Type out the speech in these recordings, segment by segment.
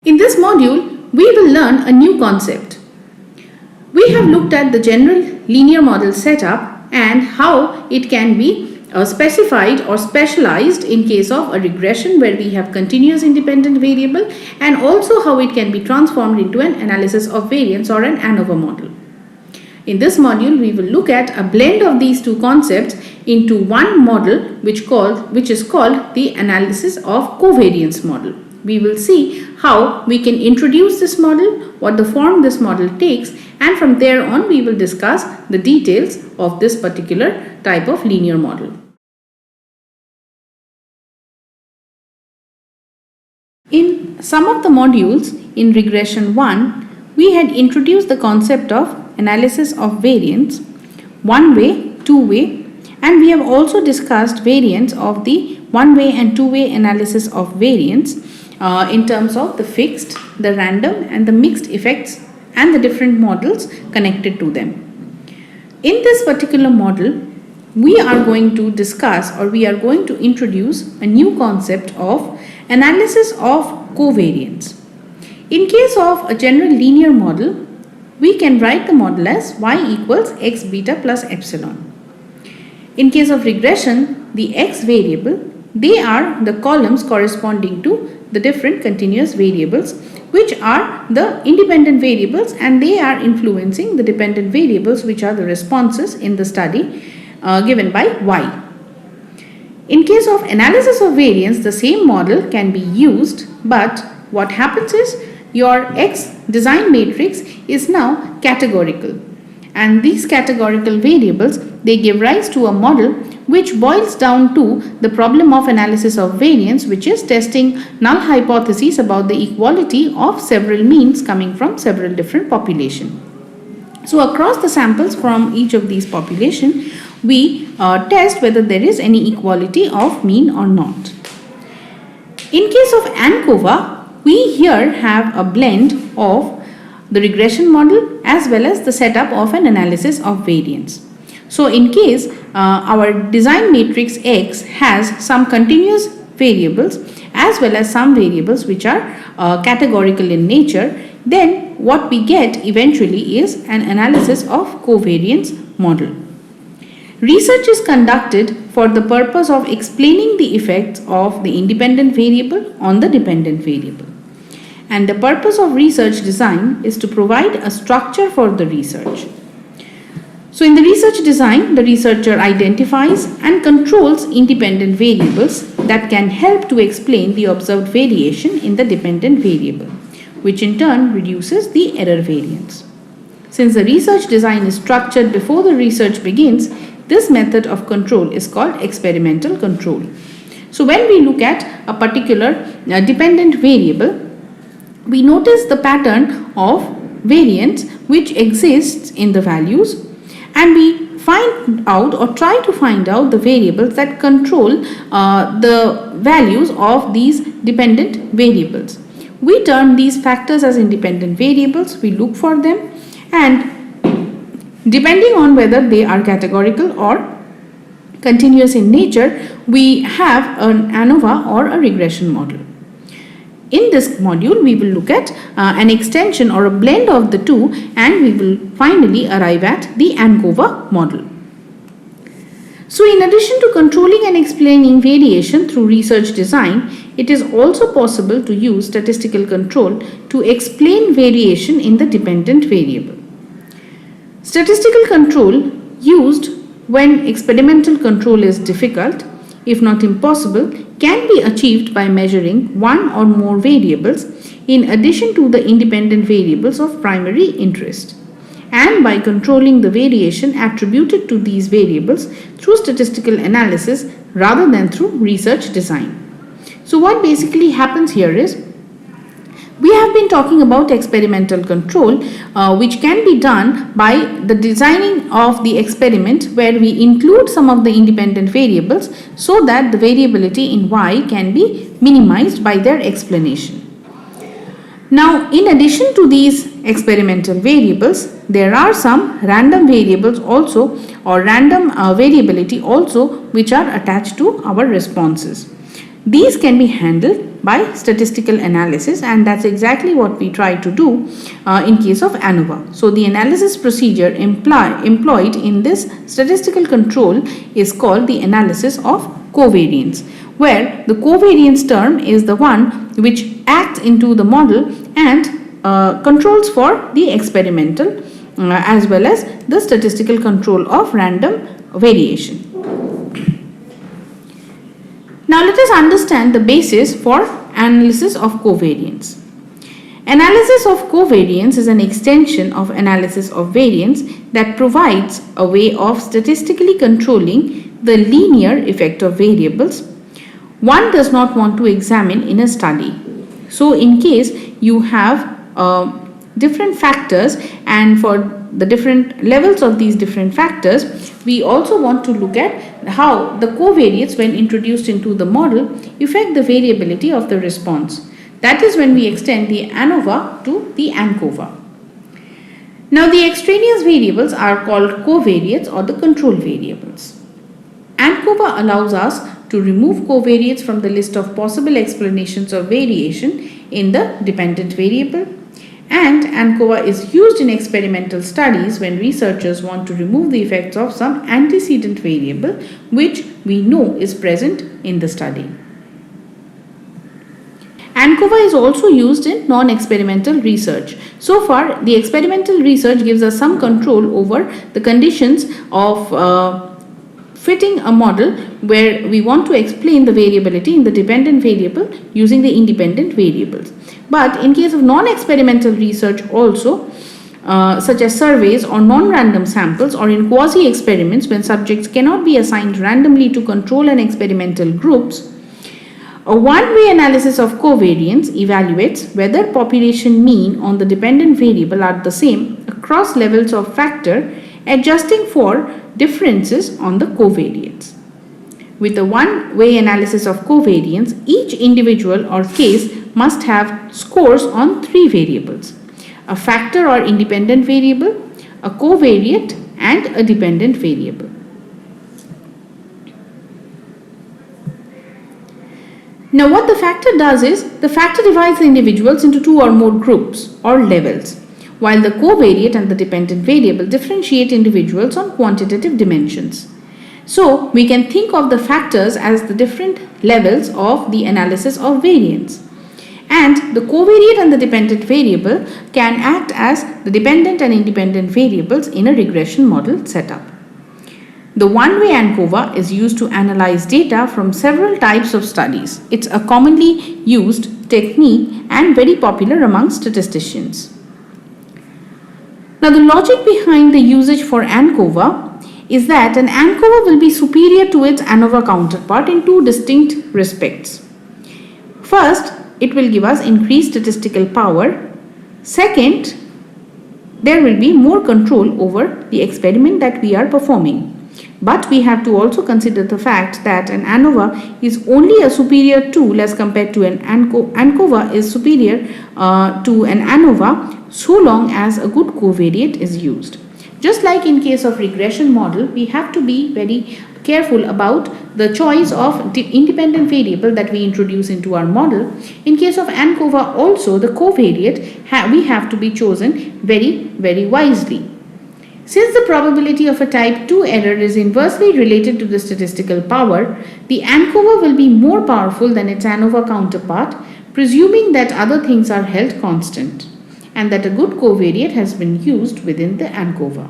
In this module, we will learn a new concept. We have looked at the general linear model setup and how it can be specified or specialized in case of a regression where we have continuous independent variable, and also how it can be transformed into an analysis of variance or an ANOVA model. In this module, we will look at a blend of these two concepts into one model which is called the analysis of covariance model. We will see how we can introduce this model, what the form this model takes, and from there on we will discuss the details of this particular type of linear model. In some of the modules in regression 1, we had introduced the concept of analysis of variance, one-way, two-way, and we have also discussed variance of the one-way and two-way analysis of variance in terms of the fixed, the random and the mixed effects and the different models connected to them. In this particular model, we are going to discuss, or we are going to introduce a new concept of analysis of covariance. In case of a general linear model, we can write the model as y equals x beta plus epsilon. In case of regression, the x variable, they are the columns corresponding to the different continuous variables, which are the independent variables, and they are influencing the dependent variables, which are the responses in the study given by y. In case of analysis of variance, the same model can be used, but what happens is your X design matrix is now categorical, and these categorical variables, they give rise to a model which boils down to the problem of analysis of variance, which is testing null hypotheses about the equality of several means coming from several different populations. So across the samples from each of these populations, we test whether there is any equality of mean or not. In case of ANCOVA, we here have a blend of the regression model as well as the setup of an analysis of variance. So in case our design matrix X has some continuous variables as well as some variables which are categorical in nature, then what we get eventually is an analysis of covariance model. Research is conducted for the purpose of explaining the effects of the independent variable on the dependent variable. And the purpose of research design is to provide a structure for the research. So in the research design, the researcher identifies and controls independent variables that can help to explain the observed variation in the dependent variable, which in turn reduces the error variance. Since the research design is structured before the research begins, this method of control is called experimental control. So when we look at a particular dependent variable, we notice the pattern of variance which exists in the values, and we find out or try to find out the variables that control the values of these dependent variables. We term these factors as independent variables, we look for them, and depending on whether they are categorical or continuous in nature, we have an ANOVA or a regression model. In this module, we will look at an extension or a blend of the two, and we will finally arrive at the ANCOVA model. So in addition to controlling and explaining variation through research design, it is also possible to use statistical control to explain variation in the dependent variable. Statistical control used when experimental control is difficult, if not impossible, can be achieved by measuring one or more variables in addition to the independent variables of primary interest, and by controlling the variation attributed to these variables through statistical analysis rather than through research design. So what basically happens here is, we have been talking about experimental control, which can be done by the designing of the experiment where we include some of the independent variables so that the variability in Y can be minimized by their explanation. Now, in addition to these experimental variables, there are some random variables also, or random variability also, which are attached to our responses. These can be handled by statistical analysis, and that's exactly what we try to do in case of ANOVA. So the analysis procedure employed in this statistical control is called the analysis of covariance, where the covariance term is the one which acts into the model and controls for the experimental as well as the statistical control of random variation. Now let us understand the basis for analysis of covariance. Analysis of covariance is an extension of analysis of variance that provides a way of statistically controlling the linear effect of variables one does not want to examine in a study. So in case you have different factors, and for the different levels of these different factors, we also want to look at how the covariates, when introduced into the model, affect the variability of the response. That is when we extend the ANOVA to the ANCOVA. Now the extraneous variables are called covariates or the control variables. ANCOVA allows us to remove covariates from the list of possible explanations of variation in the dependent variable, and ANCOVA is used in experimental studies when researchers want to remove the effects of some antecedent variable which we know is present in the study. ANCOVA is also used in non-experimental research. So far, the experimental research gives us some control over the conditions of fitting a model where we want to explain the variability in the dependent variable using the independent variables. But in case of non-experimental research also, such as surveys or non-random samples, or in quasi-experiments when subjects cannot be assigned randomly to control and experimental groups, a one-way analysis of covariance evaluates whether population mean on the dependent variable are the same across levels of factor, adjusting for differences on the covariates. With a one-way analysis of covariance, each individual or case must have scores on three variables: a factor or independent variable, a covariate, and a dependent variable. Now what the factor does is, the factor divides the individuals into two or more groups or levels, while the covariate and the dependent variable differentiate individuals on quantitative dimensions. So we can think of the factors as the different levels of the analysis of variance, and the covariate and the dependent variable can act as the dependent and independent variables in a regression model setup. The one-way ANCOVA is used to analyze data from several types of studies. It's a commonly used technique and very popular among statisticians. Now the logic behind the usage for ANCOVA is that an ANCOVA will be superior to its ANOVA counterpart in two distinct respects. First, it will give us increased statistical power. Second, there will be more control over the experiment that we are performing. But we have to also consider the fact that an ANOVA is only a superior tool as compared to an ANCOVA is superior to an ANOVA so long as a good covariate is used. Just like in case of regression model, we have to be very careful about the choice of the independent variable that we introduce into our model. In case of ANCOVA also, the covariate we have to be chosen very wisely. Since the probability of a type 2 error is inversely related to the statistical power, the ANCOVA will be more powerful than its ANOVA counterpart, presuming that other things are held constant and that a good covariate has been used within the ANCOVA.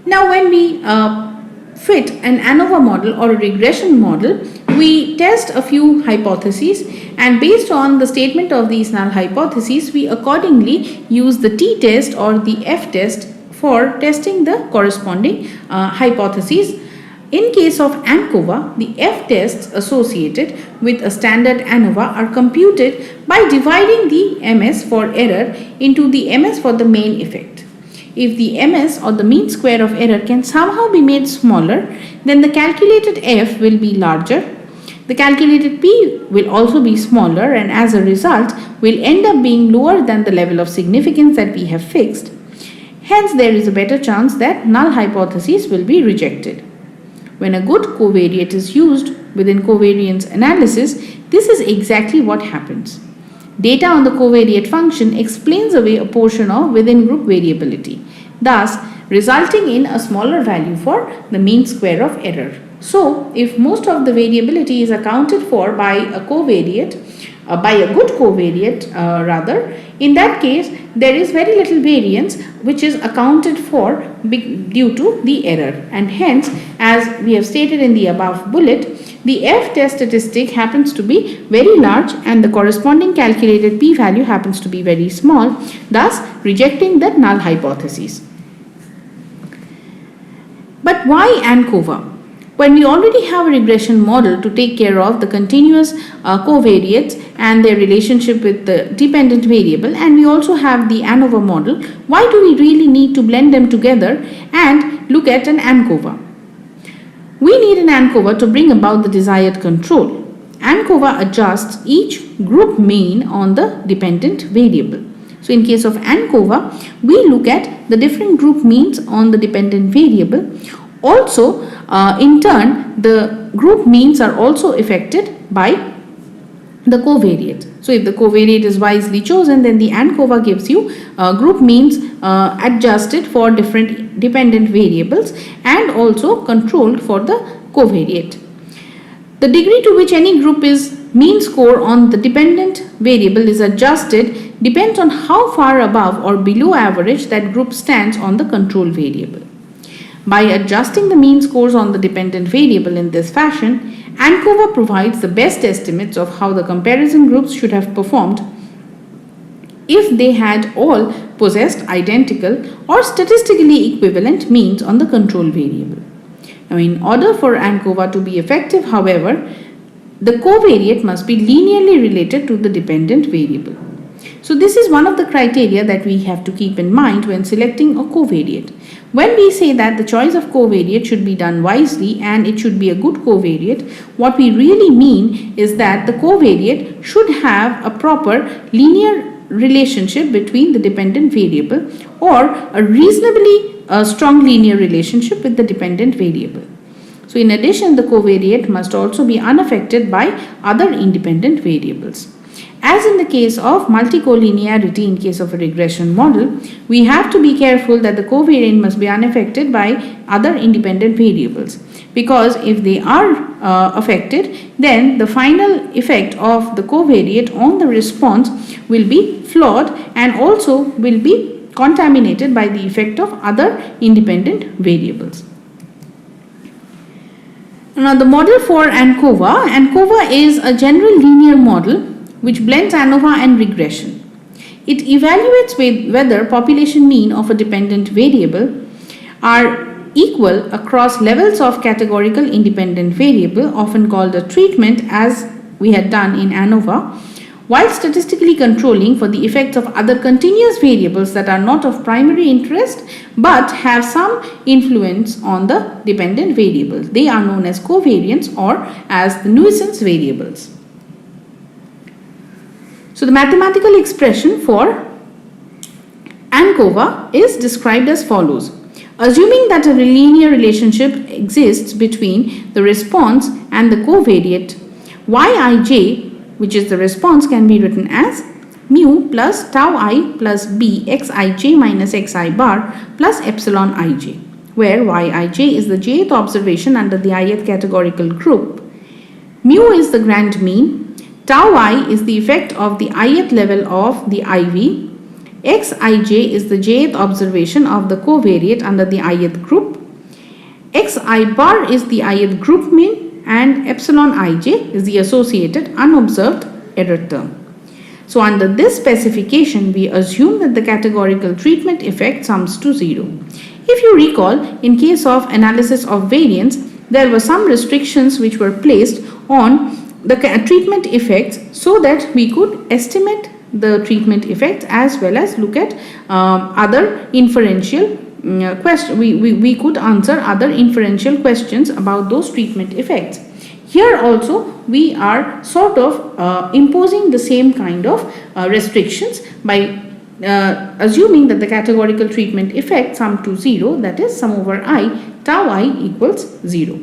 Now when we fit an ANOVA model or a regression model, we test a few hypotheses, and based on the statement of these null hypotheses, we accordingly use the t-test or the f-test for testing the corresponding hypotheses. In case of ANCOVA, the f-tests associated with a standard ANOVA are computed by dividing the MS for error into the MS for the main effect. If the MS or the mean square of error can somehow be made smaller, then the calculated f will be larger. The calculated p will also be smaller, and as a result will end up being lower than the level of significance that we have fixed. Hence, there is a better chance that null hypotheses will be rejected. When a good covariate is used within covariance analysis, this is exactly what happens. Data on the covariate function explains away a portion of within group variability, thus resulting in a smaller value for the mean square of error. So, if most of the variability is accounted for by a covariate, by a good covariate in that case there is very little variance which is accounted for due to the error, and hence, as we have stated in the above bullet, the F-test statistic happens to be very large and the corresponding calculated p-value happens to be very small, thus rejecting the null hypothesis. But why ANCOVA? When we already have a regression model to take care of the continuous covariates and their relationship with the dependent variable, and we also have the ANOVA model, why do we really need to blend them together and look at an ANCOVA? We need an ANCOVA to bring about the desired control. ANCOVA adjusts each group mean on the dependent variable. So in case of ANCOVA, we look at the different group means on the dependent variable. Also, in turn, the group means are also affected by the covariate. So if the covariate is wisely chosen, then the ANCOVA gives you group means adjusted for different dependent variables and also controlled for the covariate. The degree to which any group is mean score on the dependent variable is adjusted depends on how far above or below average that group stands on the control variable. By adjusting the mean scores on the dependent variable in this fashion, ANCOVA provides the best estimates of how the comparison groups should have performed if they had all possessed identical or statistically equivalent means on the control variable. Now, in order for ANCOVA to be effective, however, the covariate must be linearly related to the dependent variable. So this is one of the criteria that we have to keep in mind when selecting a covariate. When we say that the choice of covariate should be done wisely and it should be a good covariate, what we really mean is that the covariate should have a proper linear relationship between the dependent variable or a reasonably strong linear relationship with the dependent variable. So in addition, the covariate must also be unaffected by other independent variables. As in the case of multicollinearity in case of a regression model, we have to be careful that the covariate must be unaffected by other independent variables, because if they are affected, then the final effect of the covariate on the response will be flawed and also will be contaminated by the effect of other independent variables. Now the model for ANCOVA. ANCOVA is a general linear model which blends ANOVA and regression. It evaluates whether population mean of a dependent variable are equal across levels of categorical independent variable, often called a treatment, as we had done in ANOVA, while statistically controlling for the effects of other continuous variables that are not of primary interest but have some influence on the dependent variables. They are known as covariants or as the nuisance variables. So the mathematical expression for ANCOVA is described as follows. Assuming that a linear relationship exists between the response and the covariate, Yij, which is the response, can be written as mu plus tau I plus b xij minus xi bar plus epsilon ij, where Yij is the jth observation under the ith categorical group, mu is the grand mean, tau I is the effect of the ith level of the IV, xij is the jth observation of the covariate under the ith group, xi bar is the ith group mean, and epsilon ij is the associated unobserved error term. So under this specification, we assume that the categorical treatment effect sums to 0. If you recall, in case of analysis of variance, there were some restrictions which were placed on the treatment effects so that we could estimate the treatment effects as well as look at other inferential questions. We could answer other inferential questions about those treatment effects. Here also we are sort of imposing the same kind of restrictions by assuming that the categorical treatment effect sum to 0, that is sum over I, tau I equals 0.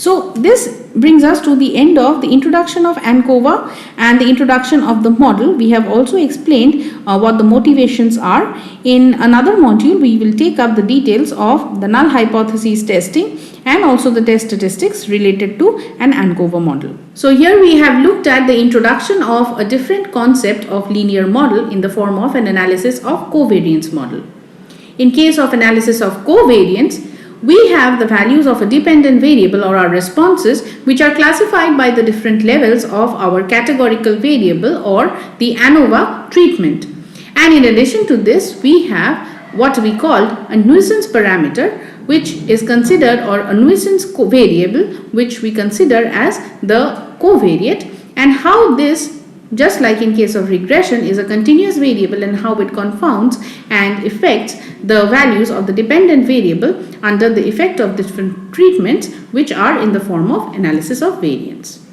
So this brings us to the end of the introduction of ANCOVA and the introduction of the model. We have also explained what the motivations are. In another module, we will take up the details of the null hypothesis testing and also the test statistics related to an ANCOVA model. So here we have looked at the introduction of a different concept of linear model in the form of an analysis of covariance model. In case of analysis of covariance, we have the values of a dependent variable or our responses which are classified by the different levels of our categorical variable or the ANOVA treatment. And in addition to this, we have what we call a nuisance parameter, which is considered, or a nuisance variable which we consider as the covariate, and how this, just like in case of regression, is a continuous variable and how it confounds and affects the values of the dependent variable under the effect of different treatments which are in the form of analysis of variance.